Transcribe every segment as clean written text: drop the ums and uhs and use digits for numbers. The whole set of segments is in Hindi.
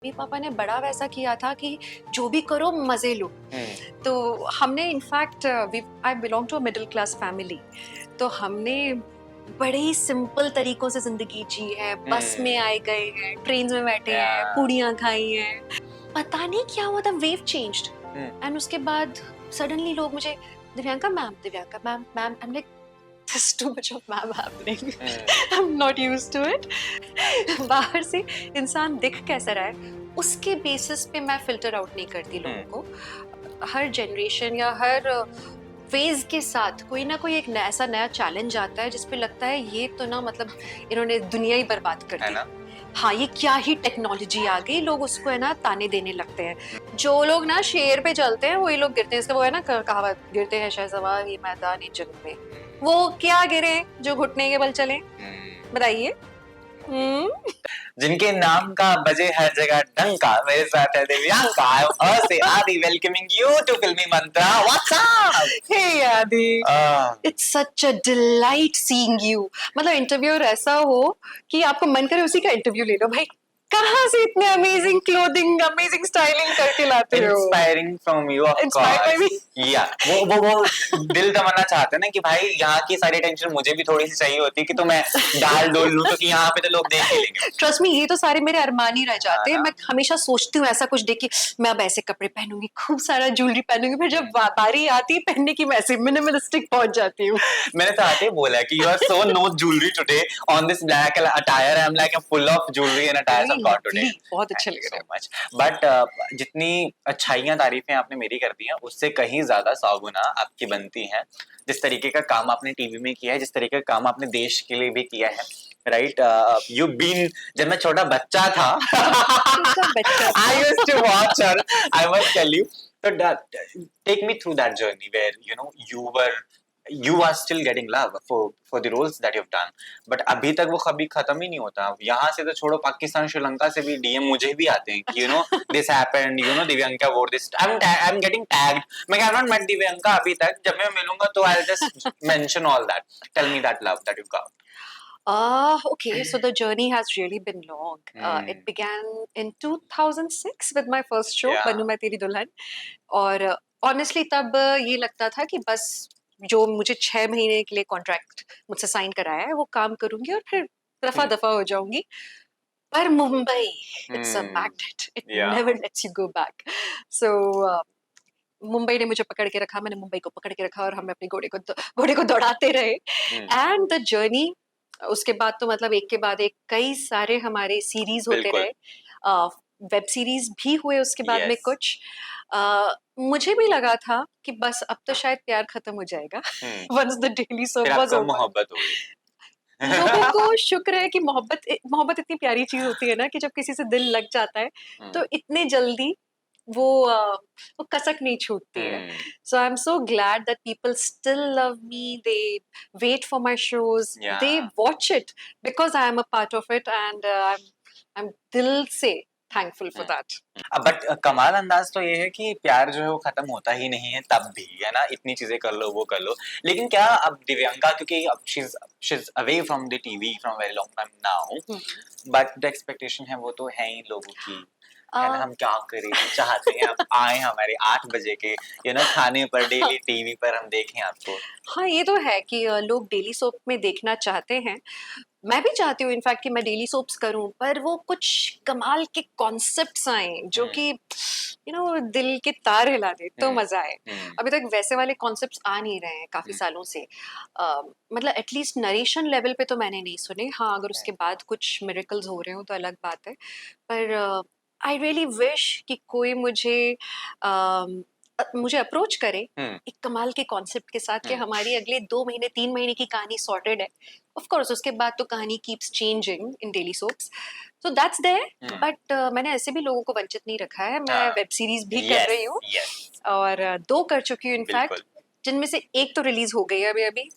मेरे पापा ने बड़ा वैसा किया था कि जो भी करो मजे लो। तो हमने in fact I belong to a middle class family, तो हमने बड़े ही सिंपल तरीकों से जिंदगी जी है। बस में आए गए हैं, ट्रेन में बैठे हैं, पूड़ियाँ खाई हैं। पता नहीं क्या हुआ था, वेव चेंज्ड एंड उसके बाद सडनली लोग मुझे Divyanka ma'am ma'am, I am like there's too much of ma'am happening. I'm not used to it. बाहर से इंसान दिख कैसा रहा है उसके बेसिस पे मैं फिल्टर आउट नहीं करती लोगों को। हर जनरेशन या हर फेज के साथ कोई ना कोई एक ऐसा नया चैलेंज आता है जिसपे लगता है ये तो ना मतलब इन्होंने दुनिया ही बर्बाद कर दी। हाँ, ये क्या ही टेक्नोलॉजी आ गई, लोग उसको है ना ताने देने लगते हैं। जो लोग ना शेर पे चलते हैं वही लोग गिरते हैं। इसका वो है ना कहावत, गिरते हैं शहसवार ये मैदान जंग में। वो क्या गिरे जो घुटने के बल चले, बताइए। जिनके नाम का बजे हर जगह डंका, मेरे साथ है दिव्यांका। से आदि वेलकमिंग यू टू फिल्मी मंत्रा। What's up? Hey Adi, it's such a delight seeing you. मतलब इंटरव्यूअर ऐसा हो कि आपको मन करे उसी का इंटरव्यू ले लो भाई। कहाँ से इतने अमेजिंग क्लोथिंग, अमेजिंग स्टाइलिंग करके लाते हो? Inspiring from you, of course. या वो दिल तमन्ना चाहते हैं ना कि भाई यहाँ की सारी टेंशन मुझे भी थोड़ी सी चाहिए होती है कि तो मैं डाल डोल लूं, क्योंकि यहाँ पे तो लोग देख ही लेंगे। ट्रस्ट मी, ये तो सारे मेरे अरमान ही रह जाते हैं। मैं हमेशा सोचती हूँ ऐसा कुछ देख के मैं अब ऐसे कपड़े पहनूंगी, खूब सारा ज्वेलरी पहनूंगी, फिर जब बारी आती है पहनने की मैं ऐसे मिनिमलिस्टिक पहुंच जाती हूँ। मैंने तो आते ही बोला कि you are so no jewellery today on this black attire. I am like full of jewellery and attire of god today. बहुत अच्छे लग रहे हैं। मच बट जितनी अच्छाइयां तारीफें आपने मेरी कर दी हैं, उससे कहीं ज्यादा 100 गुना आपकी बनती हैं। जिस तरीके का काम आपने टीवी में किया है, जिस तरीके का काम आपने देश के लिए भी किया है, राइट? यू बीन, जब मैं छोटा बच्चा था I used to watch her, I must tell you. So take me through that journey where you are still getting love for the roles that you've done, but अभी तक वो कभी खत्म ही नहीं होता। यहाँ से तो छोड़ो, पाकिस्तान श्रीलंका से भी डीएम मुझे भी आते हैं कि this happened, Divyanka wore this, I'm getting tagged। मैं I have not met Divyanka अभी तक, जब मैं मिलूंगा तो I'll just mention all that। Tell me that love that you got। Okay, so the journey has really been long. It began in 2006 with my first show, बनूं मैं तेरी दुल्हन। और honestly तब ये लगता था कि बस जो मुझे 6 महीने के लिए कॉन्ट्रैक्ट मुझसे साइन कराया है वो काम करूंगी और फिर रफा दफा हो जाऊंगी। पर Mumbai, it's a magnet. It never lets you go back. So Mumbai ने मुझे पकड़ के रखा, मैंने मुंबई को पकड़ के रखा और हम अपने घोड़े को दौड़ाते रहे। एंड द जर्नी, उसके बाद तो मतलब एक के बाद एक कई सारे हमारे सीरीज होते रहे, वेब सीरीज भी हुए उसके बाद में कुछ। मुझे भी लगा था कि बस अब तो शायद प्यार खत्म हो जाएगा once the daily soap was over. मोहब्बत हो गई। लोगों को शुक्र है कि मोहब्बत इतनी प्यारी चीज होती है ना कि जब किसी से दिल लग जाता है तो इतने जल्दी वो कसक नहीं छूटती है। So I'm so glad that people still love me. They wait for my shows. They watch it because I am a part of it, and I'm दिल से thankful for that. बट कमाल अंदाज तो ये है कि प्यार जो है वो खत्म होता ही नहीं है तब भी, है ना? इतनी चीजें कर लो, वो कर लो, लेकिन क्या अब दिव्यांका, क्योंकि अब she's away from the TV from a very long time now, but the expectation है वो तो है ही लोगों की, है ना? हम क्या करें, चाहते हैं आप आए हमारे 8 बजे के खाने पर, डेली टीवी पर हम देखें आपको। हाँ, ये तो है कि लोग डेली सोप में देखना चाहते हैं। मैं भी चाहती हूँ इनफैक्ट कि मैं डेली सोप्स करूं, पर वो कुछ कमाल के कॉन्सेप्ट्स आए जो कि दिल के तार हिला दे तो मजा आए। अभी तक वैसे वाले कॉन्सेप्ट्स आ नहीं रहे हैं काफी सालों से। मतलब एटलीस्ट नरेशन लेवल पे तो मैंने नहीं सुने। हाँ, अगर उसके बाद कुछ मिरेकल्स हो रहे हो तो अलग बात है। पर आई रियली विश कि कोई मुझे अप्रोच करे एक कमाल के कॉन्सेप्ट के साथ कि हमारी अगले 2 महीने 3 महीने की कहानी सॉर्टेड है। ऑफ कोर्स उसके बाद तो कहानी keeps changing in daily soaps, so that's there. But मैंने ऐसे भी लोगों को वंचित नहीं रखा है। मैं वेब सीरीज भी कर रही हूँ और 2 कर चुकी हूँ इनफैक्ट, जिनमें से एक तो रिलीज हो गई है अभी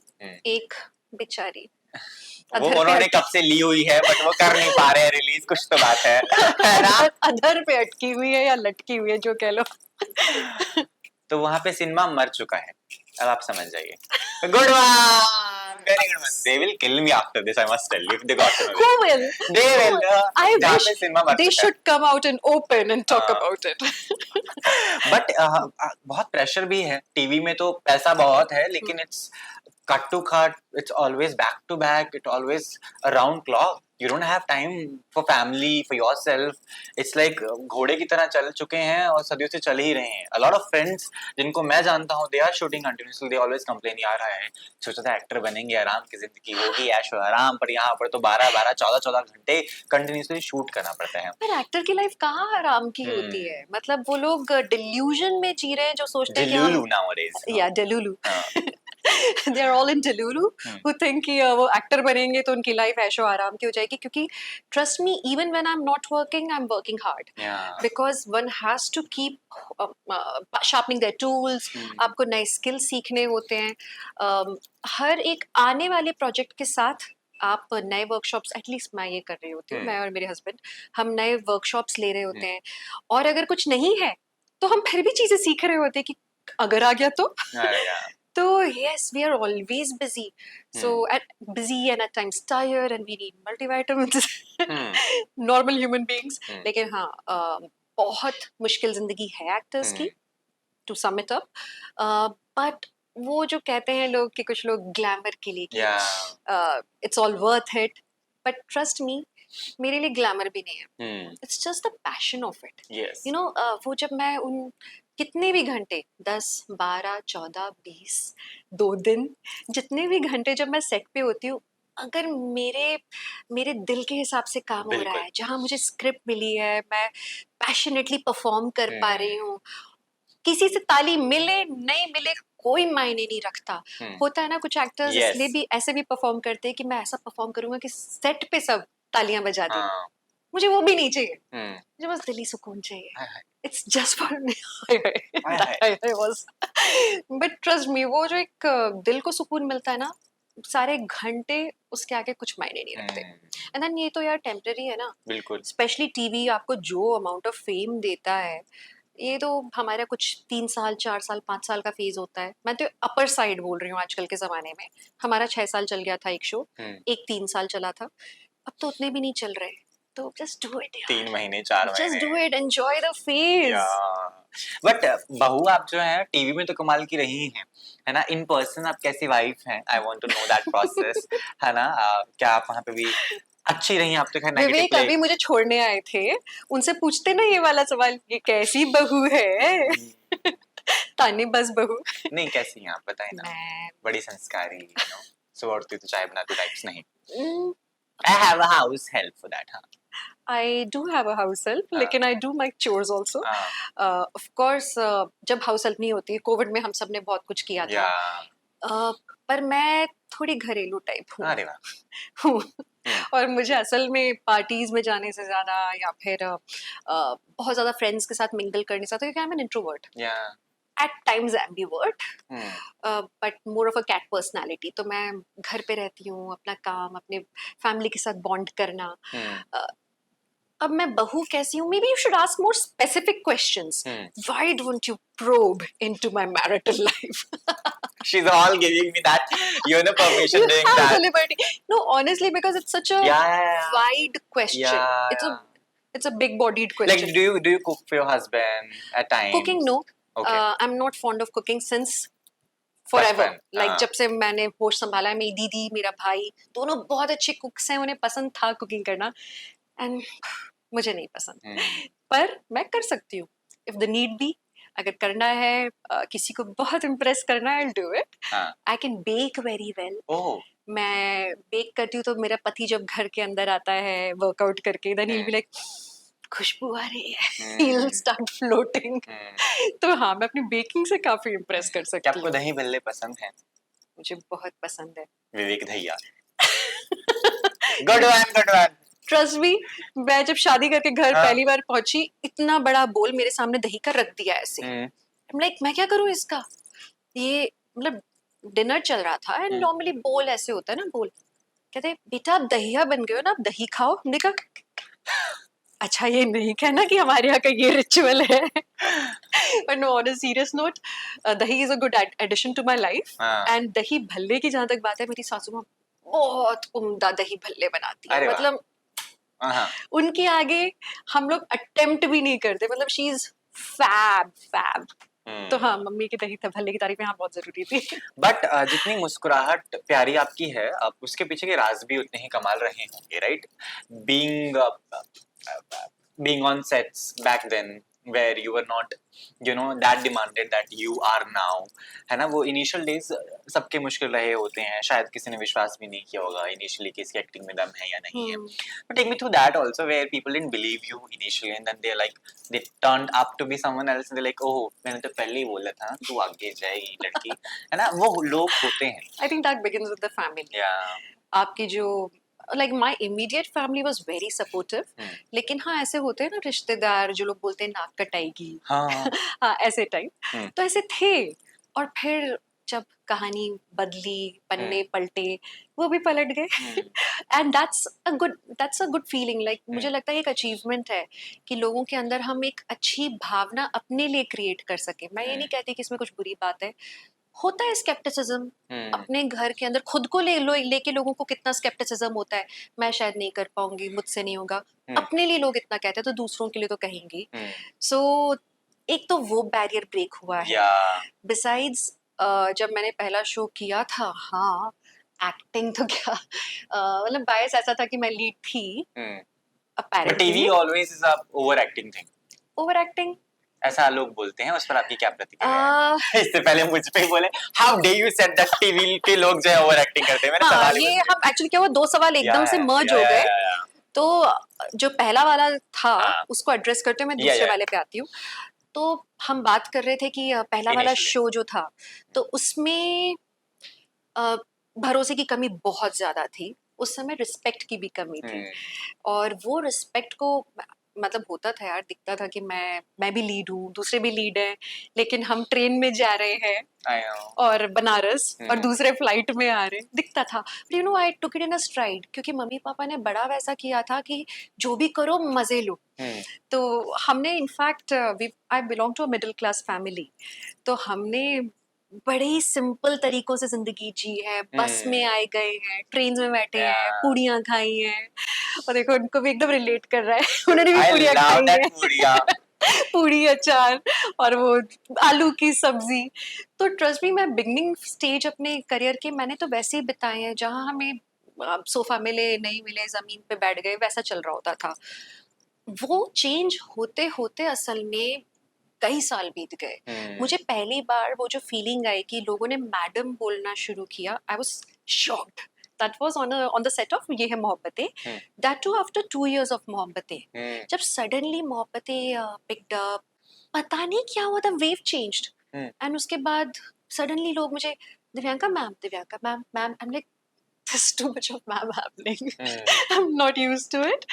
एक बेचारी वो उन्होंने कब से ली हुई है बट वो कर नहीं पा रहे हैं रिलीज, कुछ तो बात है ना? अधर पे अटकी हुई है या लटकी हुई है, जो कह लो। तो वहां पे सिनेमा मर चुका है। अब आप समझ जाइए. Good one, very good one. They will kill me after this. I must tell you if they got to know Who this. will? They Who will. will? I जहाँ wish पे सिनेमा मर they चुका है. should come out and open and talk हाँ. about it. बट बहुत प्रेशर भी है. टीवी में तो पैसा बहुत है, लेकिन it's cut to cut, it's always back to back, it always around clock. You don't have time for family, for yourself. It's like घोड़े की तरह चल चुके हैं और सदियों से चल ही रहे हैं. A lot of friends जिनको मैं जानता हूँ, they are shooting continuously. They always complain, यार है सोचा था एक्टर बनेंगे, आराम की जिंदगी होगी, ऐशो आराम, पर यहाँ पर तो 12-12, 14-14 घंटे कंटिन्यूसली शूट करना पड़ता है. पर एक्टर की लाइफ कहाँ आराम की होती है? मतलब वो लोग डिल्यूजन में जी रहे हैं जो सोचते हैं कि हम Delulu nowadays. या डेलुलू हाँ. They are all in delulu who think कि वो एक्टर बनेंगे तो उनकी लाइफ ऐशो आराम की हो जाएगी. क्योंकि trust me, even when I am not working, I am working hard Yeah. Because one has to keep sharpening their tools. आपको नए स्किल्स सीखने होते हैं. हर एक आने वाले प्रोजेक्ट के साथ आप नए वर्कशॉप्स, एटलीस्ट मैं ये कर रही होती हूँ, मैं और मेरे हस्बैंड, हम नए वर्कशॉप्स ले रहे होते हैं. और अगर कुछ नहीं है तो हम फिर भी चीजें सीख रहे होते हैं कि अगर आ गया तो. Yeah. तो yes, we are always busy. So busy and at times tired and we need multivitamins. Normal human beings. लेकिन हाँ, बहुत मुश्किल जिंदगी है एक्टर्स की. To sum it up, but वो जो कहते हैं लोग कि कुछ लोग ग्लैमर के लिए कि it's all worth it. But trust me, मेरे लिए ग्लैमर भी नहीं है. It's just the passion of it. Yes. You know, वो जब मैं उन कितने भी घंटे 10, 12, 14, 20, 2 दिन, जितने भी घंटे जब मैं सेट पे होती हूँ, अगर मेरे दिल के हिसाब से काम हो रहा है, जहाँ मुझे स्क्रिप्ट मिली है, मैं पैशनेटली परफॉर्म कर पा रही हूँ, किसी से ताली मिले नहीं मिले कोई मायने नहीं रखता. होता है ना कुछ एक्टर्स इसलिए भी ऐसे भी परफॉर्म करते हैं कि मैं ऐसा परफॉर्म करूंगा कि सेट पे सब तालियां बजा दें. मुझे वो भी नहीं चाहिए. मुझे बस दिली सुकून चाहिए. It's just for but trust me, वो जो एक दिल को सुकून मिलता है ना, सारे घंटे उसके आगे कुछ मायने नहीं रखते. एंड देन ये तो यार टेम्पररी है ना. बिल्कुल. स्पेशली टीवी आपको जो अमाउंट ऑफ फेम देता है, ये तो हमारा कुछ 3 साल 4 साल 5 साल का फेज होता है. मैं तो अपर साइड बोल रही हूँ आजकल के जमाने में. हमारा 6 साल चल गया था एक शो, एक 3 साल चला था, अब तो उतने भी नहीं चल रहे. तो जस्ट डू इट. 3 महीने 4 महीने, just do it, enjoy the phase. But बहू आप जो है टीवी में तो कमाल की रही हैं, है ना. इन पर्सन आप कैसी वाइफ हैं? I want to know that process. है ना. क्या आप वहाँ पे भी अच्छी रही? आप तो खैर नेगेटिव विवेक अभी मुझे छोड़ने आए थे, उनसे पूछते ना ये वाला सवाल, ये कैसी बहू है? तानी बस बहू. नहीं, कैसी हैं आप बताएं ना. बड़ी संस्कारी, यू नो, सुबह तो चाय बनाती टाइप्स नहीं. I have a house help for that. I do have a house help, लेकिन I do my chores also. Of course, जब house help नहीं होती, कोविड में हम सब ने बहुत कुछ किया था. पर मैं थोड़ी घरेलू टाइप हूँ. अरे वाह. और मुझे असल में पार्टीज में जाने से ज्यादा या फिर बहुत ज्यादा फ्रेंड्स के साथ मिंगल करने से, क्योंकि I am an introvert. At times ambivert, but more of a cat personality. तो मैं घर पे रहती हूँ, अपना काम, अपने फैमिली के साथ बॉन्ड करना. अब मैं बहू कैसी हूँ? Maybe you should ask more specific questions. Why don't you probe into my marital life? She's all giving me that, you know, permission doing that. Liberty. No, honestly, because it's such a wide question. It's a big-bodied question. Like, do you cook for your husband at times? Cooking, no. Okay. I'm not fond of cooking since forever. Like जब से मैंने होश संभाला है, मेरी दीदी, मेरा भाई, दोनों बहुत अच्छे कुक्स हैं. उन्हें पसंद था कुकिंग करना, एंड मुझे नहीं पसंद. पर मैं कर सकती हूँ if the need be. अगर करना है, किसी को बहुत इम्प्रेस करना है, I'll do it. I can bake very well. मैं बेक करती हूँ तो मेरा पति जब घर के अंदर आता है वर्कआउट करके, then he'll be like, खुशबू आ रही है. He'll start floating. तो हाँ, मैं अपनी बेकिंग से काफी इम्प्रेस कर सकती हूँ. आपको दही बल्ले पसंद हैं? मुझे बहुत पसंद है. विवेक Dahiya. Good one, good one. Trust me, मैं जब शादी करके घर पहली बार पहुंची, इतना बड़ा बोल मेरे सामने दही का रख दिया ऐसे. I'm like, मैं क्या करूँ इसका? ये मतलब डिनर चल रहा था, एंड नॉर्मली बोल ऐसे होता है ना, बोल कहते बेटा आप दहिया बन गए हो ना, आप दही खाओ. हमने कहा अच्छा ये नहीं कहना कि हमारे यहाँ का ये रिचुअल है। But no, on a serious note, dahi is a good addition to my life. हाँ। एंड दही भल्ले की जहां तक बात है, मेरी सासू माँ बहुत उम्दा दही भल्ले बनाती है। अरे वाह। मतलब हाँ। उनके आगे हम लोग अटेम्प्ट भी नहीं करते। मतलब शी इज फैब फैब। तो हाँ, मम्मी की दही भल्ले की तारीफ यहाँ बहुत जरूरी थी। बट जितनी मुस्कुराहट प्यारी आपकी है, आप उसके पीछे के राज भी उतने ही कमाल रहे होंगे, right? Being being on sets back then where you were not that demanded that you are now, है ना? वो इनिशियल डेज सबके मुश्किल रहे होते हैं, शायद किसी ने विश्वास भी नहीं किया होगा इनिशियली कि इसकी एक्टिंग में दम है या नहीं है। But take me through that also, where people didn't believe you initially and then they turned up to be someone else and they're like, oh, मैंने तो पहले ही बोला था तू आगे जाएगी लड़की, है ना? वो लोग होते हैं। I think that begins with the family. Yeah. आपकी जो like my immediate family was very supportive. लेकिन हाँ, ऐसे होते हैं ना रिश्तेदार जो लोग बोलते हैं नाक कटाएगी। हाँ। हाँ, ऐसे टाइप तो ऐसे थे। और फिर जब कहानी बदली, पन्ने पलटे, वो भी पलट गए। And that's a good feeling. Like मुझे लगता है एक अचीवमेंट है कि लोगों के अंदर हम एक अच्छी भावना अपने लिए क्रिएट कर सके। मैं ये नहीं कहती कि इसमें कुछ बुरी बात है। होता है स्केप्टिसिज्म अपने घर के अंदर, खुद को लेके लोगों को कितना स्केप्टिसिज्म होता है, मैं शायद नहीं कर पाऊंगी, मुझसे नहीं होगा। अपने लिए लोग इतना कहते हैं तो दूसरों के लिए तो कहेंगे। सो एक तो वो बैरियर ब्रेक हुआ है। बिसाइड्स जब मैंने पहला शो किया था, हाँ एक्टिंग तो क्या, मतलब बायस ऐसा था कि मैं लीड थी But TV always is a overacting thing. Over acting ऐसा लोग बोलते हैं, उस पर आपकी क्या प्रतिक्रिया है? इससे पहले मुझ पे ही बोले how day you said that TV के लोग जो है ओवर एक्टिंग करते हैं। मैंने हाँ, सवाल ये हम एक्चुअली क्या हुआ, दो सवाल एकदम से मर्ज हो गए। तो जो पहला वाला था उसको एड्रेस करते हुए मैं दूसरे वाले पे आती हूँ। तो हम बात कर रहे थे कि पहला वाला शो जो था तो उसमें भरोसे की कमी बहुत ज्यादा थी। उस समय रिस्पेक्ट की भी कमी थी। और वो रिस्पेक्ट को मतलब होता था यार, दिखता था कि मैं भी लीड हूँ, दूसरे भी लीड हैं, लेकिन हम ट्रेन में जा रहे हैं और बनारस और दूसरे फ्लाइट में आ रहे हैं, दिखता था। You know I took it in a STRIDE, क्योंकि मम्मी पापा ने बड़ा वैसा किया था कि जो भी करो मजे लो। तो हमने in fact I belong to a middle class family, तो हमने बड़े ही सिंपल तरीकों से जिंदगी जी है। बस में आए गए हैं, ट्रेन में बैठे हैं, पूड़ियाँ खाई हैं। और देखो उनको भी एकदम रिलेट कर रहा है, उन्होंने भी पूड़ियाँ खाई हैं। पूड़ी, अचार और वो आलू की सब्जी। तो ट्रस्ट मी, मैं बिगनिंग स्टेज अपने करियर के मैंने तो वैसे ही बिताए हैं जहाँ हमें सोफा मिले नहीं मिले, जमीन पे बैठ गए, वैसा चल रहा होता था। वो चेंज होते होते असल में कई साल बीत गए। मुझे पहली बार वो जो फीलिंग आई कि लोगों ने मैडम बोलना शुरू किया, I was shocked. That was on the set of ये है Mohabbatein, that too after 2 years of Mohabbatein. जब suddenly मोहब्बतें picked up, पता नहीं क्या हुआ था, wave changed, and उसके बाद suddenly लोग मुझे Divyanka ma'am ma'am, I'm like there's too much of ma'am happening. I'm not used to it,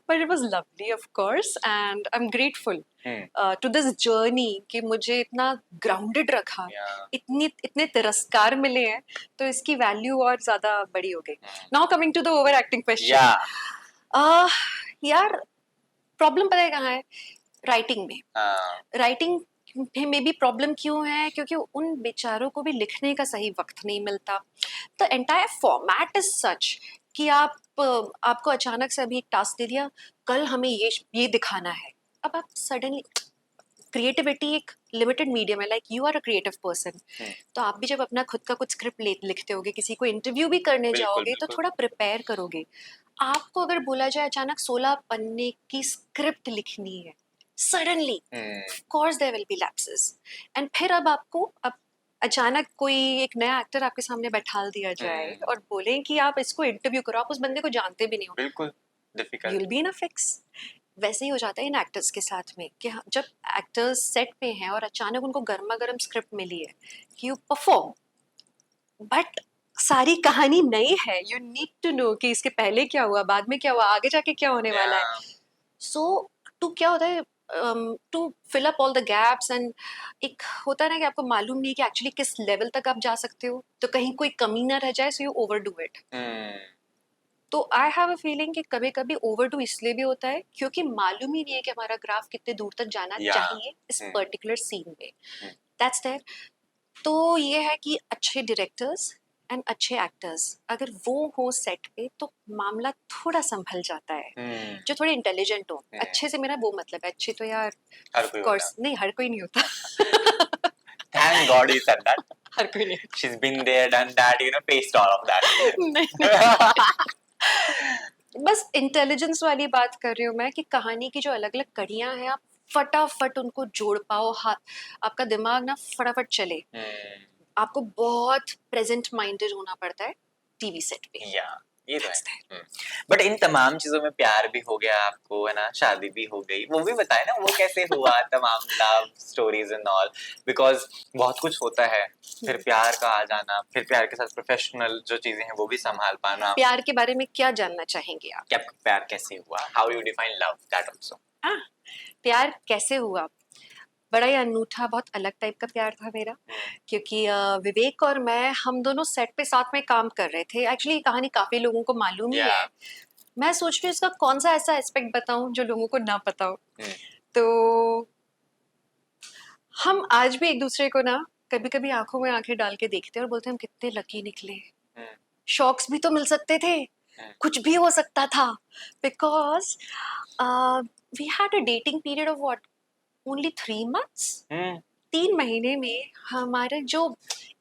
but it was lovely, of course, and I'm grateful to this journey कि मुझे इतना grounded रखा, इतने तिरस्कार मिले हैं, तो इसकी वैल्यू और ज्यादा बड़ी हो गई। Now coming to the overacting question, यार प्रॉब्लम पता है कहाँ है? राइटिंग में। राइटिंग में भी प्रॉब्लम क्यों है? क्योंकि उन बेचारों को भी लिखने का सही वक्त नहीं मिलता। The entire format is such कि आपको अचानक से अभी एक टास्क दे दिया, कल हमें ये दिखाना है। अब आप सडनली, क्रिएटिविटी एक लिमिटेड मीडियम है, like you are a creative person, तो आप भी जब अपना खुद का कुछ स्क्रिप्ट लिखते होगे, किसी को इंटरव्यू भी करने जाओगे तो थोड़ा प्रिपेयर करोगे। आपको अगर बोला जाए अचानक 16 पन्ने की स्क्रिप्ट लिखनी है suddenly, of course there will be lapses. And फिर अब अचानक कोई एक नया एक्टर आपके सामने बैठा दिया जाए और बोले कि आप इसको इंटरव्यू करो, आप उस बंदे को जानते भी नहीं हो, बिल्कुल difficult, you will be in a fix. वैसे ही हो जाता है इन एक्टर्स के साथ में कि जब एक्टर्स सेट पे हैं और अचानक उनको गर्मा गर्म स्क्रिप्ट मिली है कि यू परफॉर्म, बट सारी कहानी नई है, यू नीड टू नो कि इसके पहले क्या हुआ, बाद में क्या हुआ, आगे जाके क्या होने वाला है। सो टू क्या होता है, to fill up all the gaps, and एक होता है ना कि आपको मालूम नहीं कि एक्चुअली किस लेवल तक आप जा सकते हो, तो कहीं कोई कमी ना रह जाए, सो यू ओवरडू इट। तो आई हैव अ फीलिंग कि कभी कभी ओवर डू इसलिए भी होता है क्योंकि मालूम ही नहीं है कि हमारा ग्राफ कितने दूर तक जाना Yeah. चाहिए इस पर्टिकुलर सीन में. Hmm. That's there. तो ये है कि अच्छे डायरेक्टर्स एंड अच्छे एक्टर्स अगर वो हो सेट पे तो मामला थोड़ा संभल जाता है. जो थोड़े इंटेलिजेंट हो. अच्छे से मेरा वो मतलब है, अच्छे तो यार हर कोई होता कोर्स नहीं, हर कोई नहीं होता. Thank God you said that. हर कोई नहीं. She's been there, done that, faced all of that. नहीं. बस इंटेलिजेंस वाली बात कर रही हूँ मैं कि कहानी की जो अलग अलग कड़ियां हैं आप फटाफट उनको जोड़ पाओ. आपका दिमाग ना फटाफट चले. आपको बहुत प्रेजेंट माइंडेड होना पड़ता है टीवी सेट पे. ये तो है. बट इन तमाम चीजों में प्यार भी हो गया आपको, है ना, शादी भी हो गई, वो भी बताए ना वो कैसे हुआ. तमाम love stories and all, because बहुत कुछ होता है. फिर प्यार का आ जाना, फिर प्यार के साथ प्रोफेशनल जो चीजें हैं वो भी संभाल पाना. प्यार के बारे में क्या जानना चाहेंगे आप? क्या प्यार कैसे हुआ? How you define love, that also. प्यार कैसे हुआ? बड़ा ही अनूठा, बहुत अलग टाइप का प्यार था मेरा. क्योंकि विवेक और मैं, हम दोनों सेट पे साथ में काम कर रहे थे. एक्चुअली कहानी काफी लोगों को मालूम ही है. मैं सोच रही हूँ इसका कौन सा ऐसा एस्पेक्ट बताऊं जो लोगों को ना पता हो. तो हम आज भी एक दूसरे को ना कभी कभी आंखों में आंखें डाल के देखते हैं और बोलते हैं हम कितने लकी निकले. शॉक्स भी तो मिल सकते थे, कुछ भी हो सकता था. Because we had a dating period of what, only 3 months. 3 महीने में हमारे जो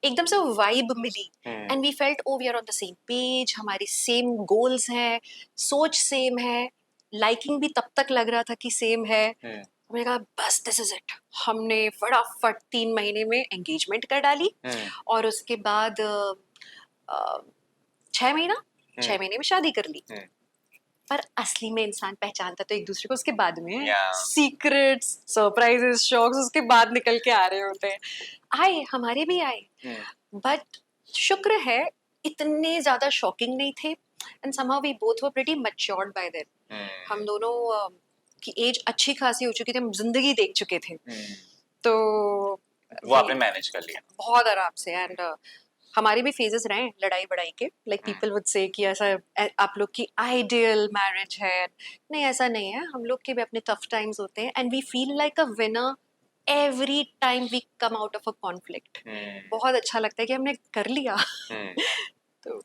एकदम से वाइब मिली and we felt oh we are on the same page. हमारी सेम गोल्स हैं, सोच सेम है, लाइकिंग भी तब तक लग रहा था कि सेम है. मैंने कहा बस दिस इज इट. हमने फटाफट 3 महीने में एंगेजमेंट कर डाली. और उसके बाद 6 महीने में शादी कर ली. पर असली में इंसान पहचानता तो एक दूसरे को उसके बाद में है. सीक्रेट्स, सरप्राइजेस, शॉक्स उसके बाद निकल के आ रहे होते हैं. आए, हमारे भी आए. बट शुक्र है इतने ज्यादा शॉकिंग नहीं थे. And somehow we both were pretty matured by then. हम दोनों की एज अच्छी खासी हो चुकी थी, हम जिंदगी देख चुके थे. तो वो आपने मैनेज कर लिया बहुत आराम से. एंड हमारे भी फेजेस रहे लड़ाई बड़ाई के. लाइक पीपल वुड से कि ऐसा आप लोग की आइडियल मैरिज है. नहीं, ऐसा नहीं है. हम लोग के भी अपने टफ टाइम्स होते हैं and we feel like a winner every time we come out of a conflict. बहुत अच्छा लगता है कि हमने कर लिया. तो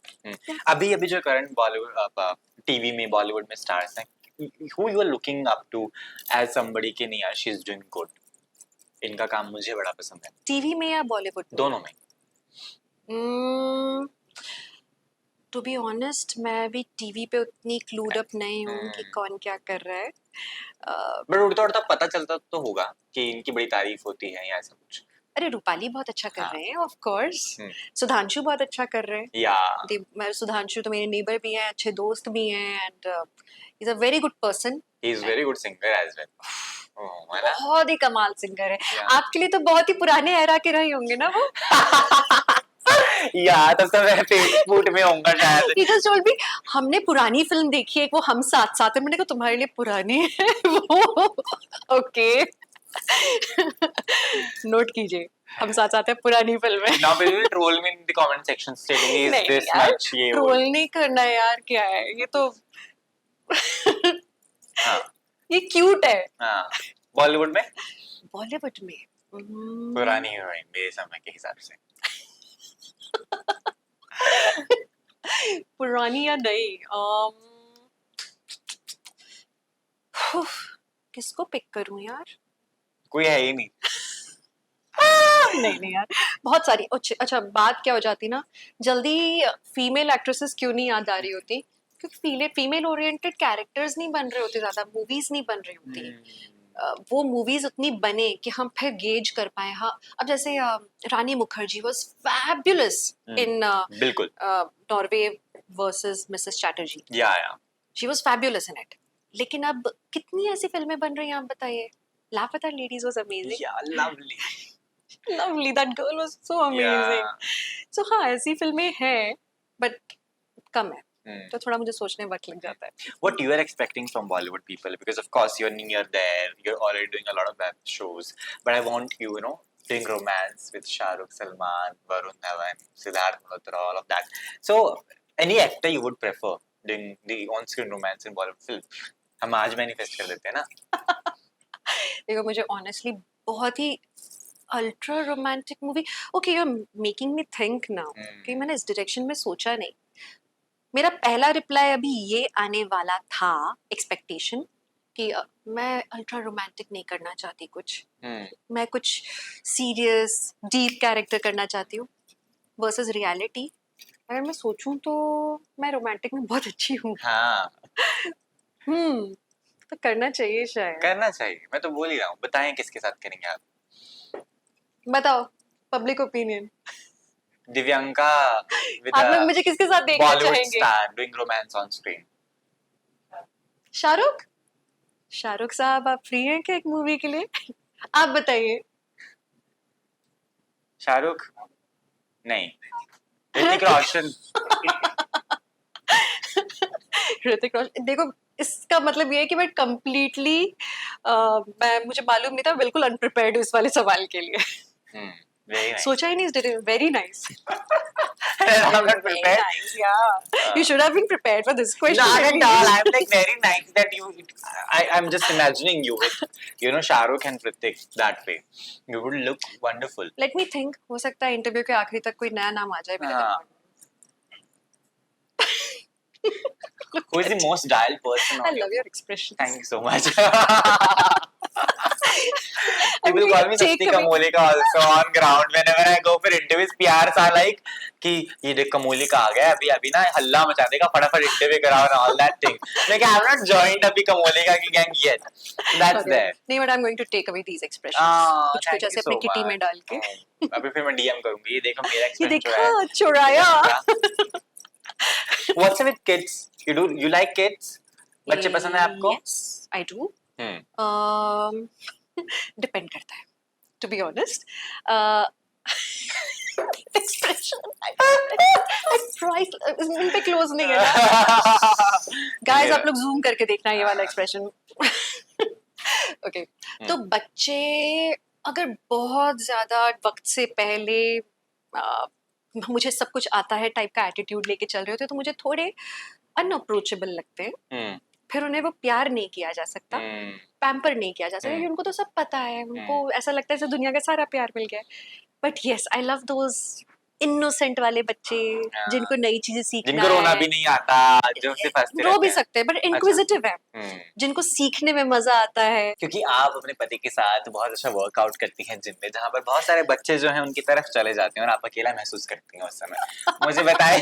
अभी जो करंट बॉलीवुड टीवी में, बॉलीवुड में स्टार्स हैं, who you are looking up to as somebody कि नहीं यार, she is doing good, इनका काम मुझे बड़ा पसंद है. टीवी में या बॉलीवुड में? दोनों में. टू बी ऑनेस्ट मैं भी टीवी पे उतनी क्लूड अप नहीं हूँ कि कौन क्या कर रहा है. बट उड़ता उड़ता पता चलता तो होगा कि इनकी बड़ी तारीफ होती है या ऐसा कुछ. अरे रूपाली बहुत अच्छा कर रहे हैं, ऑफ कोर्स. सुधांशु बहुत अच्छा कर रहे हैं. सुधांशु तो मेरे नेबर भी हैं, अच्छे दोस्त भी हैं. And he is a very good person. He is very good singer as well. बहुत ही कमाल सिंगर है. आपके लिए तो बहुत ही पुराने एरा के रहे होंगे ना वो. तब तो मैं फेसबुक में होऊंगा शायद. He just told me, हमने पुरानी फिल्म देखी है, वो हम साथ साथ है. मैंने कहा तुम्हारे लिए पुरानी है वो. ओके, नोट कीजिए, हम साथ साथ है पुरानी फिल्म है. Now will you troll me in the comment section stating is this much ये वो. ट्रोल नहीं करना यार, क्या है ये तो. ये क्यूट है. बॉलीवुड में पुरानी हीरोइन मेरे समय के हिसाब से. पुरानी या नहीं, किसको पिक करूं यार? कोई है ही नहीं. नहीं यार, बहुत सारी. अच्छा, बात क्या हो जाती ना, जल्दी फीमेल एक्ट्रेसेस क्यों नहीं याद आ रही होती? क्योंकि फीमेल ओरिएंटेड कैरेक्टर्स नहीं बन रहे होते, ज्यादा मूवीज नहीं बन रही होती. वो मूवीज उतनी बने कि हम फिर गेज कर पाए. हाँ, अब जैसे रानी मुखर्जी वाज फैबुलस इन बिल्कुल Norway versus Mrs Chatterjee. She was fabulous in it. लेकिन अब कितनी ऐसी फिल्में बन रही हैं, आप बताइए. Laapataa Ladies was amazing. Lovely, that girl was so amazing. So हाँ, ऐसी फिल्में हैं बट कम है. तो थोड़ा मुझे सोचने वक्त लग जाता है. What you are expecting from Bollywood people, because of course you're near there, you're already doing a lot of web shows, but I want you know doing romance with Shah Rukh, Salman, Varun Dhawan, Siddharth Malhotra, all of that. So any actor you would prefer doing the on-screen romance in Bollywood film. हम आज मैनिफेस्ट कर देते हैं ना. देखो मुझे ऑनेस्टली बहुत ही ultra romantic movie, okay you are making me think now कि मैंने इस डायरेक्शन में सोचा नहीं. मेरा पहला रिप्लाई अभी ये आने वाला था, एक्सपेक्टेशन कि मैं अल्ट्रा रोमांटिक नहीं करना चाहती कुछ. मैं कुछ सीरियस डीप कैरेक्टर करना चाहती हूँ वर्सेस रियलिटी. अगर मैं सोचूं तो मैं रोमांटिक में बहुत अच्छी हूँ. हाँ, तो करना चाहिए शायद. करना चाहिए. मैं तो बोल ही रहा हूँ. बताएं किसके साथ करेंगे आप? बताओ पब्लिक ओपिनियन. दिव्यांका with आप a लोग मुझे किसके साथ देखना Bollywood चाहेंगे? star doing romance on screen. Shahrukh. Shahrukh साहब आप फ्री हैं क्या एक मूवी के लिए? आप बताइए. शाहरुख नहीं, ऋतिक रोशन. ऋतिक रोशन. देखो इसका मतलब ये है कि मैं कंप्लीटली मुझे मालूम नहीं था, बिल्कुल अनप्रिपेयर्ड इस वाले सवाल के लिए. Very nice. सोचा ही नहीं इस very nice. I'm not prepared. Yeah. You should have been prepared for this question. Not at at all. least. I'm like very nice that you. I'm just imagining you with, Shah Rukh and Hrithik that way. You would look wonderful. Let me think. हो सकता है इंटरव्यू के आखिरी तक कोई नया नाम आ जाए मेरे दिमाग में. Who is the most dialed person? I love your expressions. Thank you so much. People call me Sasti Kamolika also on ground whenever I go for interviews. PR are like कि ये देख कमोली का आ गया अभी ना हल्ला मचा देगा, फटाफट इंटरव्यू कराओ and all that thing. Like I have not joined अभी कमोली का की gang yet. That's okay. There. नहीं, but I'm going to take away these expressions. कुछ ऐसे अपने किटी में डाल के. अभी फिर मैं DM करूँगी. ये देखो मेरा ये expression देखा चुराया. What's with kids? You like kids? बच्चे पसंद है आपको? Yes, I do. Depend करता है. To be honest, expression. I try. इन पे close नहीं है ना. Guys, आप लोग zoom करके देखना ये वाला expression. Okay. तो बच्चे अगर बहुत ज्यादा वक्त से पहले मुझे सब कुछ आता है टाइप का एटीट्यूड लेके चल रहे होते तो मुझे थोड़े अनअप्रोचेबल लगते हैं. फिर उन्हें वो प्यार नहीं किया जा सकता, पैम्पर नहीं किया जा सकता क्योंकि उनको तो सब पता है. उनको ऐसा लगता है जैसे दुनिया का सारा प्यार मिल गया. But yes, I love those innocent वाले बच्चे जिनको नई चीजें सीखना है, जिनको रोना भी नहीं आता, जो सिर्फ हंसते रो भी सकते हैं बट इंक्विजिटिव है, जिनको सीखने में मजा आता है. क्योंकि आप अपने पति के साथ बहुत अच्छा वर्कआउट करती हैं जिम में, जहाँ पर बहुत सारे बच्चे जो हैं उनकी तरफ चले जाते हैं और आप अकेला महसूस करती हैं उस समय. मुझे बताएं.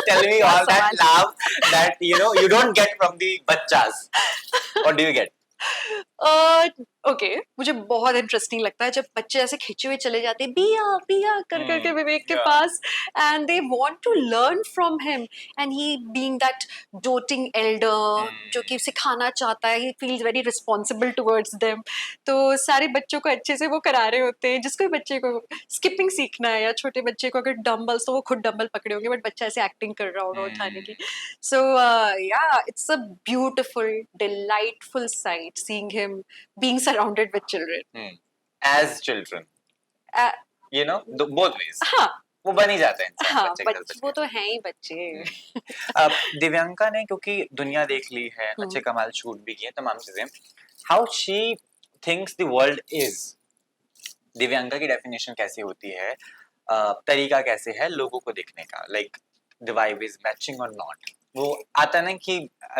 Tell me all that love that you don't get from the बच्चास. What do you get? Okay, मुझे बहुत इंटरेस्टिंग लगता है जब बच्चे ऐसे खिंचे हुए चले जाते हैं बिया बिया कर करके विवेक के पास, and they want to learn from him and he being that doting elder जो कि सिखाना चाहता है, he feels very responsible towards them. तो सारे बच्चों को अच्छे से वो करा रहे होते हैं. जिसको बच्चे को स्किपिंग सीखना है या छोटे बच्चे को अगर डंबल्स, तो वो खुद डंबल पकड़े होंगे बट बच्चा ऐसे एक्टिंग कर रहा होगा उठाने की. सो या, it's a beautiful delightful site seeing him being surrounded with children. As children. Both ways. हाँ. वो बन ही जाते हैं. हाँ, वो तो हैं ही बच्चे. दिव्यांका ने क्योंकि दुनिया देख ली है, अच्छे कमाल शूट भी किए, तमाम चीजें. How she thinks the world is. Divyanka की डेफिनेशन कैसी होती है, तरीका कैसे है लोगों को देखने का, like the vibe is matching or not. वो आता ना कि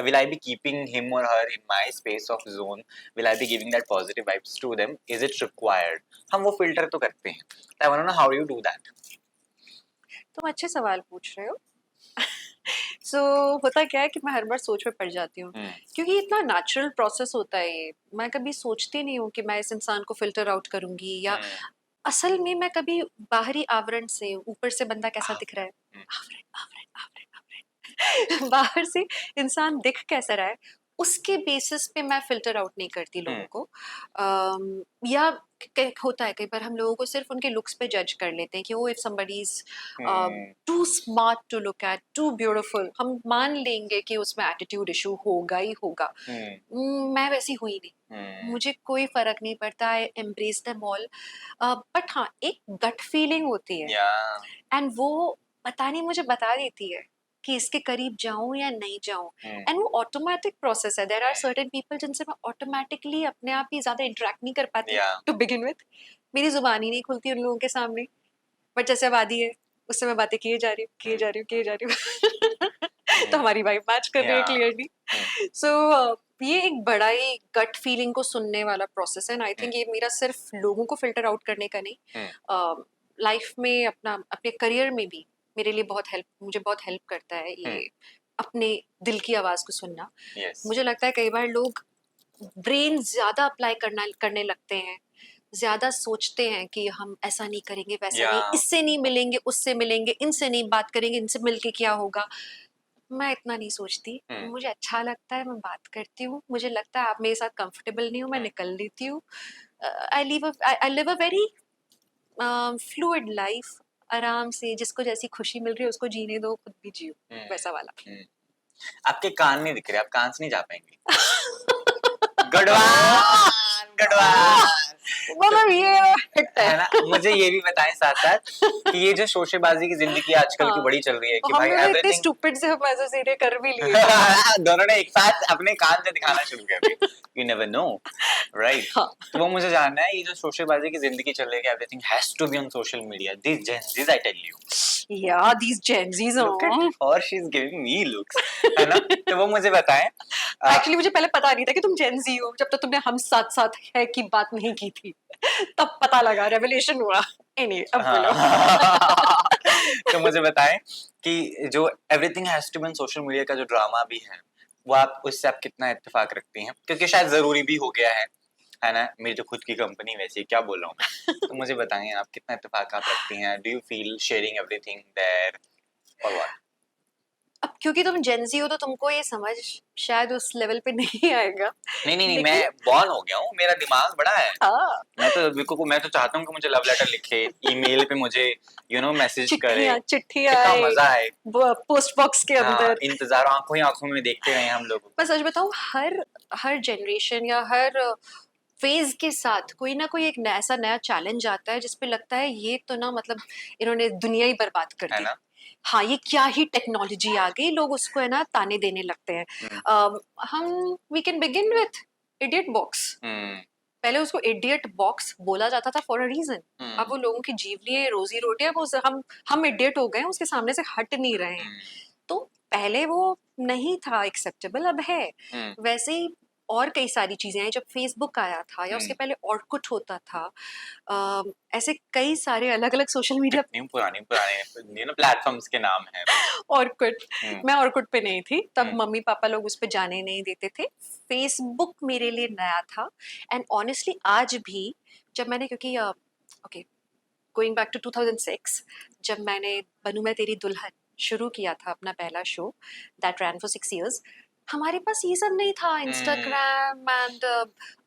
will I be keeping him or her in my space of zone, will I be giving that positive vibes to them, is it required. हम वो फिल्टर तो करते हैं. I want to know how you do that. तुम अच्छे सवाल पूछ रहे हो. So होता क्या है कि मैं हर बार सोच में पड़ जाती हूँ क्योंकि इतना नेचुरल प्रोसेस होता है ये. मैं कभी सोचती नहीं हूँ कि मैं इस इंसान को फिल्टर आउट करूंगी या असल में मैं कभी बाहरी आवरण से, ऊपर से बंदा कैसा दिख रहा है, आवरण आवरण आवरण बाहर से इंसान दिख कैसा रहा है उसके बेसिस पे मैं फिल्टर आउट नहीं करती लोगों को. या होता है कई बार हम लोगों को सिर्फ उनके लुक्स पे जज कर लेते हैं कि वो if somebody is too smart to look at, too beautiful, हम मान लेंगे कि उसमें एटीट्यूड इशू होगा ही होगा. मैं वैसी हुई नहीं. मुझे कोई फर्क नहीं पड़ता. आई एम्ब्रेस देम ऑल. बट हाँ, एक गट फीलिंग होती है एंड वो पता नहीं मुझे बता देती है कि इसके करीब जाऊं या नहीं जाऊं, एंड वो ऑटोमेटिक प्रोसेस है. देयर आर सर्टेन पीपल जिनसे मैं ऑटोमेटिकली अपने आप ही ज्यादा इंटरेक्ट नहीं कर पाती टू बिगिन विथ. मेरी जुबान ही नहीं खुलती उन लोगों के सामने, बट जैसे अब आदि है उससे मैं बातें किए जा रही हूँ तो हमारी वाइब मैच कर रही है क्लियरली. सो ये एक बड़ा ही गट फीलिंग को सुनने वाला प्रोसेस है. आई थिंक ये मेरा सिर्फ लोगों को फिल्टर आउट करने का नहीं, लाइफ में अपने करियर में भी मेरे लिए मुझे बहुत हेल्प करता है ये अपने दिल की आवाज को सुनना. मुझे लगता है कई बार लोग ब्रेन ज्यादा अप्लाई करने लगते हैं, ज्यादा सोचते हैं कि हम ऐसा नहीं करेंगे, वैसा नहीं, इससे नहीं मिलेंगे, उससे मिलेंगे, इनसे नहीं बात करेंगे, इनसे मिलके क्या होगा. मैं इतना नहीं सोचती. मुझे अच्छा लगता है, मैं बात करती हूँ, मुझे लगता है आप मेरे साथ कंफर्टेबल नहीं हो, मैं निकल लेती हूँ. I live a very fluid life. आराम से जिसको जैसी खुशी मिल रही है उसको जीने दो, खुद भी जियो, वैसा वाला. आपके कान नहीं दिख रहे, आप कान से नहीं जा पाएंगे. गढ़वाल गढ़वाल मतलब ये है ना. मुझे ये भी बताएं साथ साथ कि ये जो शोशेबाजी की जिंदगी आजकल की बड़ी चल रही है कि भाई एवरीथिंग स्टूपिड से हम ऐसे सीधे कर भी लिए. दोनों ने एक साथ अपने कान से दिखाना शुरू कर दिया. You never know, right. तो वो मुझे जानना है, ये जो शोशेबाजी की जिंदगी चल रही है, everything has to be on social media. This Gen Zs, I tell you. Yeah, these Gen Zs Look at her, she's giving me looks. है ना. तो वो मुझे बताएं. एक्चुअली मुझे पहले पता नहीं था कि तुम जेन जी हो, जब तक तुमने हम साथ साथ है की बात नहीं की थी तब पता लगा, रेवलेशन हुआ. अब बोलो. तो मुझे बताएं कि जो everything has to be on social media का जो ड्रामा भी है, वो आप उससे आप कितना इत्तेफाक रखती हैं, क्योंकि शायद जरूरी भी हो गया है ना. मेरी तो खुद की कंपनी वैसे क्या बोल रहा हूँ. तो मुझे बताएं आप कितना इत्तेफाक आप रखती हैं. Do you feel sharing everything there or what? अब क्योंकि तुम जेंजी हो तो तुमको ये समझ शायद उस लेवल पे नहीं आएगा. नहीं, मैं बॉर्न हो गया हूँ, मेरा दिमाग बड़ा है. मैं तो चाहता हूँ कि मुझे लव लेटर लिखे, ईमेल पे मुझे मैसेज करे, चिट्ठियां मजा आए पोस्ट बॉक्स के अंदर. इंतजार आंखों ही आंखों में देखते रहे हम लोग. मैं सच बताऊं, हर जनरेशन या हर फेज के साथ कोई ना कोई एक ऐसा नया चैलेंज आता है जिसपे लगता है ये तो ना मतलब इन्होंने दुनिया ही बर्बाद कर दी. हाँ, ये क्या ही टेक्नोलॉजी आ गई, लोग उसको है ना ताने देने लगते हैं. हम we can begin with idiot box. पहले उसको इडियट बॉक्स बोला जाता था फॉर अ रीजन. अब वो लोगों की जीवनी रोजी रोटी है, वो हम इडियट हो गए, उसके सामने से हट नहीं रहे हैं. तो पहले वो नहीं था एक्सेप्टेबल, अब है. वैसे ही और कई सारी चीजें हैं. जब फेसबुक आया था या उसके पहले ऑर्कुट होता था, ऐसे कई सारे अलग अलग सोशल मीडिया पुराने प्लेटफॉर्म्स के नाम हैं. ऑर्कुट, मैं ऑर्कुट पे नहीं थी तब. मम्मी पापा लोग उस पे जाने नहीं देते थे. फेसबुक मेरे लिए नया था. एंड ऑनेस्टली आज भी जब मैंने, क्योंकि ओके, गोइंग बैक टू 2006, जब मैंने बनूं मैं तेरी दुल्हन शुरू किया था अपना पहला show, that ran for 6 years, हमारे पास ये सब नहीं था, Instagram and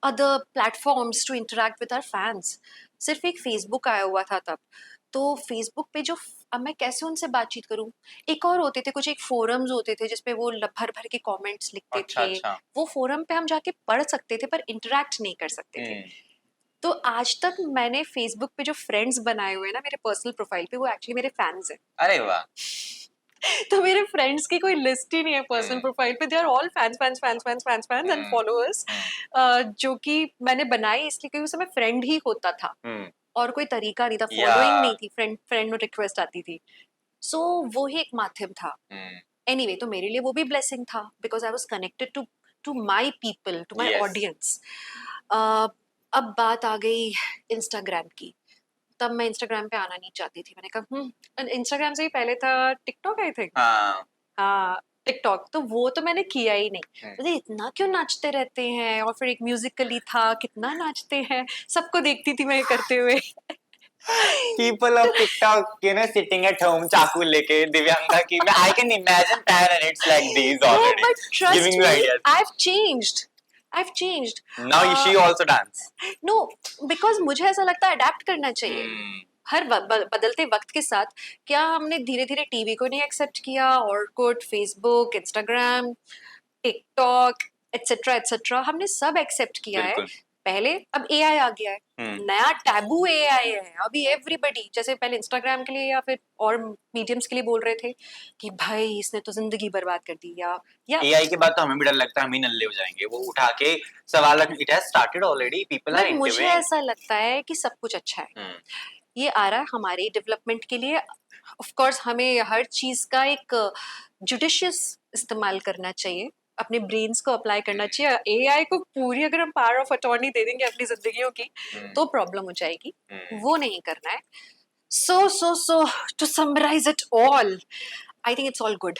other platforms to interact with our fans. सिर्फ एक फेसबुक आया हुआ था तब. तो फेसबुक पे जो अब मैं कैसे उनसे बातचीत करूं. एक और होते थे, कुछ एक फोरम्स होते थे जिसपे वो भर भर के कमेंट्स लिखते थे. वो फोरम पे हम जाके पढ़ सकते थे पर इंटरेक्ट नहीं कर सकते थे. तो आज तक मैंने फेसबुक पे जो फ्रेंड्स बनाए हुए हैं ना मेरे पर्सनल प्रोफाइल पे, वो एक्चुअली मेरे फैंस हैं. अरे वाह. तो मेरे फ्रेंड्स की कोई लिस्ट ही नहीं है पर्सनल प्रोफाइल पे. They are all fans and followers, जो कि मैंने बनाई इसलिए क्योंकि उस समय फ्रेंड ही होता था और कोई तरीका नहीं था, फॉलोइंग नहीं थी, फ्रेंड में रिक्वेस्ट आती थी. सो वो ही एक माध्यम था. एनीवे, तो मेरे लिए वो भी ब्लेसिंग था because I was connected to my people, to my audience. अब बात आ गई इंस्टाग्राम की. तब मैं इंस्टाग्राम पे आना नहीं चाहती थी. मैंने कहा इंस्टाग्राम से ही पहले था टिकटॉक, आई थिंक. हाँ, टिकटॉक. तो वो तो मैंने किया ही नहीं. मुझे इतना क्यों नाचते रहते हैं. और फिर एक म्यूजिकली था, कितना नाचते हैं, सबको देखती थी मैं करते हुए. People of TikTok, sitting at home, चाकू लेके, दिव्यांका की, I can imagine parents like these already. No, but trust giving me, ideas. I've changed. Now she also dance. No, because मुझे ऐसा लगता है अडेप्ट करना चाहिए. हर बदलते वक्त के साथ. क्या हमने धीरे धीरे टीवी को नहीं एक्सेप्ट किया, Orkut, Facebook, Instagram, TikTok etcetera etcetera, हमने सब एक्सेप्ट किया है. पहले, अब एआई आ गया है, नया टैबू एआई है। अभी एवरीबडी, जैसे पहले इंस्टाग्राम के लिए या फिर और मीडियम्स के लिए बोल रहे थे कि भाई इसने तो जिंदगी बर्बाद कर दी, या एआई के बाद तो हमें भी डर लगता है हम ही नल्ले हो जाएंगे, वो उठा के सवाल, it has started already, people are but मुझे इंटरव्यूइंग। ऐसा लगता है कि सब कुछ अच्छा है, ये आ रहा है हमारे डेवलपमेंट के लिए। ऑफ कोर्स हमें हर चीज का एक जुडिशियस इस्तेमाल करना चाहिए, अपने ब्रेन्स को अप्लाई करना चाहिए। एआई को पूरी अगर हम पावर ऑफ अटॉर्नी दे देंगे अपनी जिंदगियों की तो प्रॉब्लम हो जाएगी, वो नहीं करना है। So to summarise it all, I think it's all good.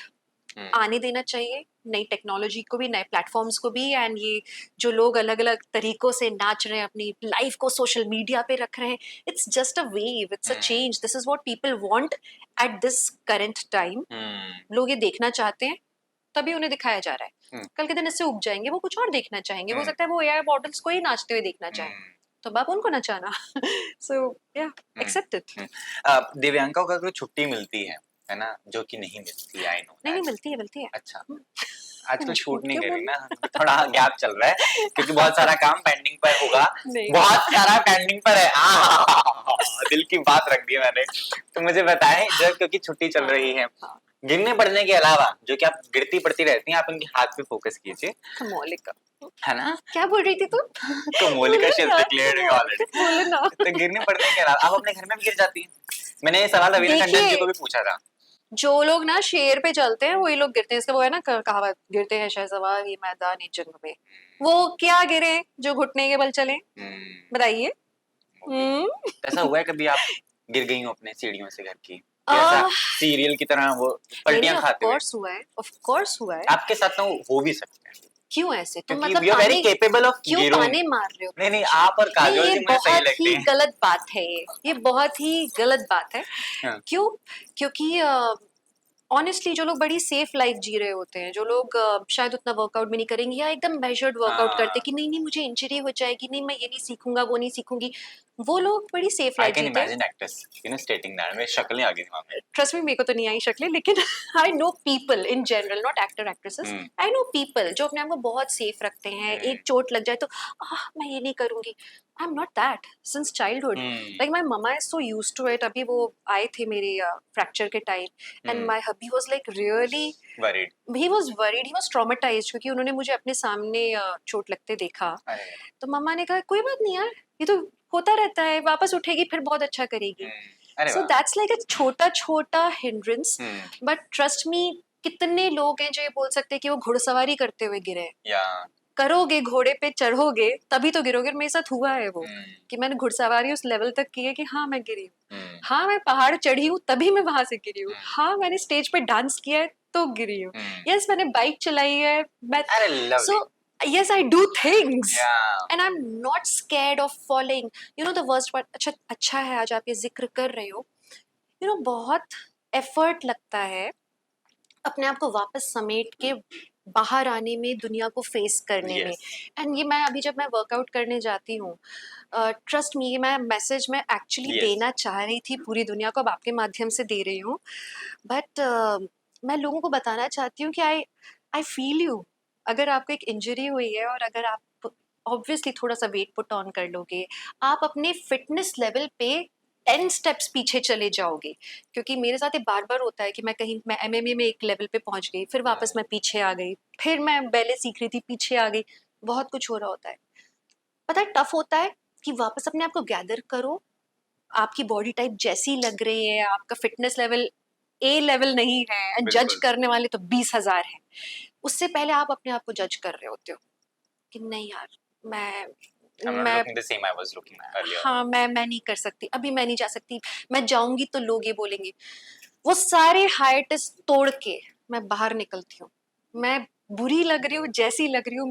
आने देना चाहिए नई टेक्नोलॉजी को भी, नए प्लेटफॉर्म्स को भी, एंड ये जो लोग अलग अलग तरीकों से नाच रहे हैं, अपनी लाइफ को सोशल मीडिया पे रख रहे हैं, it's just a wave, it's a change, this is what people want at this current time. लोग ये देखना चाहते हैं, तभी उन्हें दिखाया जा रहा है। कल के दिन इससे उब जाएंगे, वो कुछ और देखना चाहेंगे, हो सकता है वो एआई मॉडल्स को ही नाचते हुए देखना चाहें, तो बाप उनको नचाना। सो या एक्सेप्ट इट। दिव्यांका को अगर छुट्टी मिलती है ना, जो कि नहीं मिलती, आई नो। नहीं मिलती है। अच्छा, आजकल शूट नहीं करी ना, थोड़ा गैप चल रहा है क्योंकि बहुत सारा काम पेंडिंग पर होगा, बहुत सारा पेंडिंग पर है। दिल की बात रख दी मैंने। तो मुझे बताएं, जब क्योंकि छुट्टी चल रही है, गिरने पड़ने के अलावा जो कि आप गिरती पड़ती रहती हैं, आप उनके हाथ पे फोकस कीजिए। कमोलिका है ना, क्या बोल रही थी तू? Komolika she is declared already. बोलो ना। तो गिरने पड़ने के अलावा आप अपने घर में भी गिर जाती हैं। मैंने ये सवाल रवीना टंडन जी को भी पूछा था। जो लोग ना शेर पे चलते हैं वही लोग गिरते हैं, इसका वो है ना कहावत, गिरते हैं शहसवार ये मैदान जंग में। वो क्या गिरे जो घुटने के बल चले? बताइए। ऐसा हुआ है कभी आप गिर गई हो अपने सीढ़ियों से घर की, ऐसा सीरियल की तरह वो पलटियां खाते हुए? ऑफ कोर्स हुआ है। आपके साथ ना हो भी सकते हैं। क्यों ऐसे? तुम मतलब we are very capable of क्यों ताने मार रहे हो? नहीं, आप और काजोल जी मुझे सही लगते हैं। ये गलत बात है, ये बहुत ही गलत बात है। क्यों? क्योंकि ऑनेस्टली जो लोग बड़ी सेफ लाइफ जी रहे होते हैं, जो लोग शायद उतना वर्कआउट भी नहीं करेंगे या एकदम मेजर्ड वर्कआउट करते कि नहीं मुझे इंजरी हो जाएगी, नहीं मैं ये नहीं सीखूंगा वो नहीं सीखूंगी, वो लोग बड़ी सेफ लाइफ जीते हैं। I can imagine actors, you know, stating that. मेरी शक्लें आ गई दिमाग में। ट्रस्ट मी, मेरे को तो नहीं आई शक्लें, लेकिन I know people in general, not actor actresses, I know people जो अपने आप को बहुत सेफ रखते हैं। एक चोट लग जाए तो मैं ये नहीं करूंगी। I am not that since childhood. Like my mama is so used to it. अभी वो आए थे मेरे फ्रैक्चर के time and my hubby was like really worried, he was traumatized, क्योंकि उन्होंने मुझे अपने सामने चोट लगते देखा। तो मम्मा ने कहा कोई बात नहीं यार, ये तो होता रहता है, वापस उठेगी फिर बहुत अच्छा करेगी। सो दैट्स लाइक अ छोटा छोटा हिंड्रेंस, बट ट्रस्ट मी कितने लोग हैं जो ये बोल सकते हैं कि वो घुड़सवारी करते हुए गिरे। करोगे, घोड़े पे चढ़ोगे तभी तो गिरोगे। मेरे साथ हुआ है वो कि मैंने घुड़सवारी उस लेवल तक की है कि हाँ मैं गिरी हूँ, हाँ मैं पहाड़ चढ़ी हूँ तभी मैं वहां से गिरी हूँ, हाँ मैंने स्टेज पे डांस किया है तो गिरी हूँ, यस मैंने बाइक चलाई है, मैं सो yes I do things and I'm not scared of falling. You know the worst part, अच्छा है आज आप ये जिक्र कर रहे हो। You know बहुत एफर्ट लगता है अपने आप को वापस समेट के बाहर आने में, दुनिया को फेस करने में। एंड ये मैं अभी जब मैं वर्कआउट करने जाती हूँ, ट्रस्ट मी, ये मैं मैसेज में एक्चुअली देना चाह रही थी पूरी दुनिया को, अब आपके माध्यम से दे रही हूँ, बट मैं लोगों को बताना चाहती हूँ कि आई फील यू। अगर आपको एक इंजरी हुई है और अगर आप ऑब्वियसली थोड़ा सा वेट पुट ऑन कर लोगे, आप अपने फिटनेस लेवल पे 10 स्टेप्स पीछे चले जाओगे। क्योंकि मेरे साथ ये बार बार होता है कि मैं एमएमए में एक लेवल पे पहुंच गई, फिर वापस मैं पीछे आ गई, फिर मैं बैले सीख रही थी पीछे आ गई, बहुत कुछ हो रहा होता है। पता है टफ होता है कि वापस अपने आप को गैदर करो, आपकी बॉडी टाइप जैसी लग रही है, आपका फिटनेस लेवल ए लेवल नहीं है, एंड जज करने वाले तो 20,000 है। उससे पहले आप अपने आप को जज कर रहे होते हो कि नहीं यार मैं नहीं कर सकती, अभी मैं नहीं जा सकती, मैं जाऊंगी तो लोग ये बोलेंगे। वो सारे हाइट्स तोड़ के मैं बाहर निकलती हूँ, मैं बुरी लग रही हूँ, जैसी लग रही हूँ